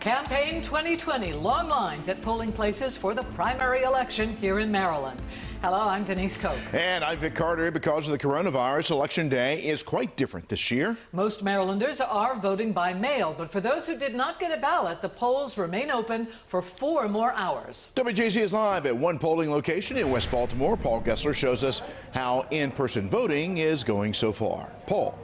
Campaign 2020, long lines at polling places for the primary election here in Maryland. Hello, I'm Denise Koch. And I'm Vic Carter. Because of the coronavirus, Election Day is quite different this year. Most Marylanders are voting by mail, but for those who did not get a ballot, the polls remain open for 4 more hours. WJZ is live at one polling location in West Baltimore. Paul Gessler shows us how in-person voting is going so far. Paul.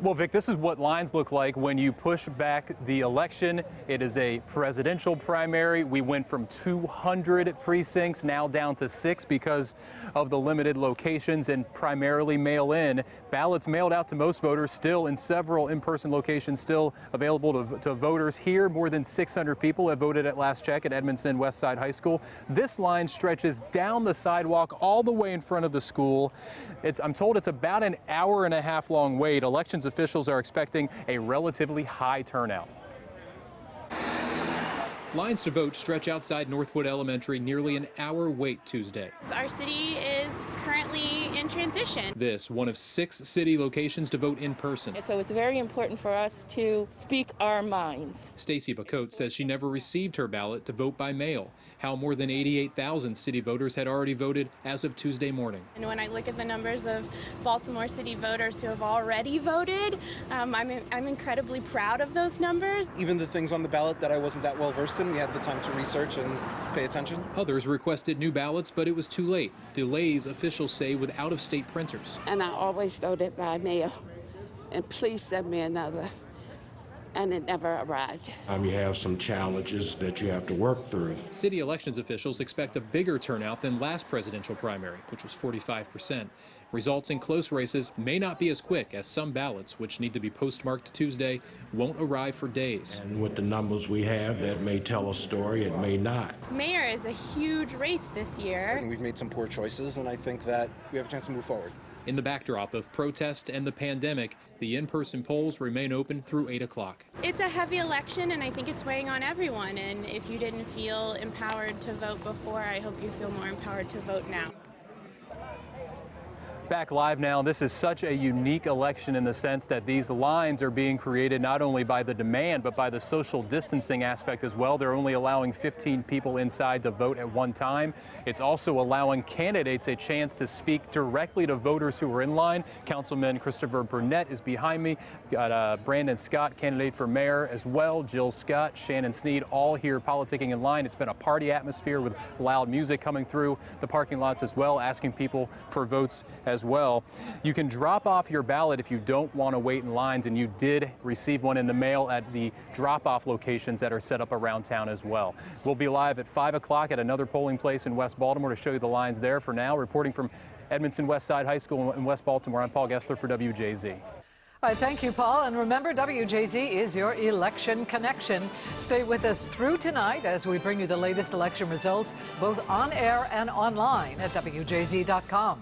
Well, Vic, this is what lines look like when you push back the election. It is a presidential primary. We went from 200 precincts now down to 6 because of the limited locations and primarily mail-in. Ballots mailed out to most voters still in several in-person locations still available to voters here. More than 600 people have voted at last check at Edmondson Westside High School. This line stretches down the sidewalk all the way in front of the school. I'm told it's about an hour and a half long wait. Elections officials are expecting a relatively high turnout. Lines to vote stretch outside Northwood Elementary, nearly an hour wait Tuesday. Our city is currently in transition. This, one of 6 city locations to vote in person. So it's very important for us to speak our minds. Stacy Bacote says she never received her ballot to vote by mail. How more than 88,000 city voters had already voted as of Tuesday morning. And when I look at the numbers of Baltimore City voters who have already voted, I'm incredibly proud of those numbers. Even the things on the ballot that I wasn't that well versed in, we had the time to research and pay attention. Others requested new ballots, but it was too late. Delays, officials say, with out-of-state printers. And I always voted by mail. And please send me another. And it never arrived. You have some challenges that you have to work through. City elections officials expect a bigger turnout than last presidential primary, which was 45%. Results in close races may not be as quick as some ballots, which need to be postmarked Tuesday, won't arrive for days. And with the numbers we have, that may tell a story, it may not. Mayor is a huge race this year. And we've made some poor choices, and I think that we have a chance to move forward. In the backdrop of protest and the pandemic, the in-person polls remain open through 8 o'clock. It's a heavy election, and I think it's weighing on everyone. And if you didn't feel empowered to vote before, I hope you feel more empowered to vote now. Back live now. This is such a unique election in the sense that these lines are being created not only by the demand, but by the social distancing aspect as well. They're only allowing 15 people inside to vote at one time. It's also allowing candidates a chance to speak directly to voters who are in line. Councilman Christopher Burnett is behind me. We've got Brandon Scott, candidate for mayor as well. Jill Scott, Shannon Sneed, all here politicking in line. It's been a party atmosphere with loud music coming through the parking lots as well, asking people for votes as well. You can drop off your ballot if you don't want to wait in lines, and you did receive one in the mail at the drop-off locations that are set up around town as well. We'll be live at 5 o'clock at another polling place in West Baltimore to show you the lines there. For now, reporting from Edmondson Westside High School in West Baltimore, I'm Paul Gessler for WJZ. All right, thank you, Paul. And remember, WJZ is your election connection. Stay with us through tonight as we bring you the latest election results, both on air and online at WJZ.com.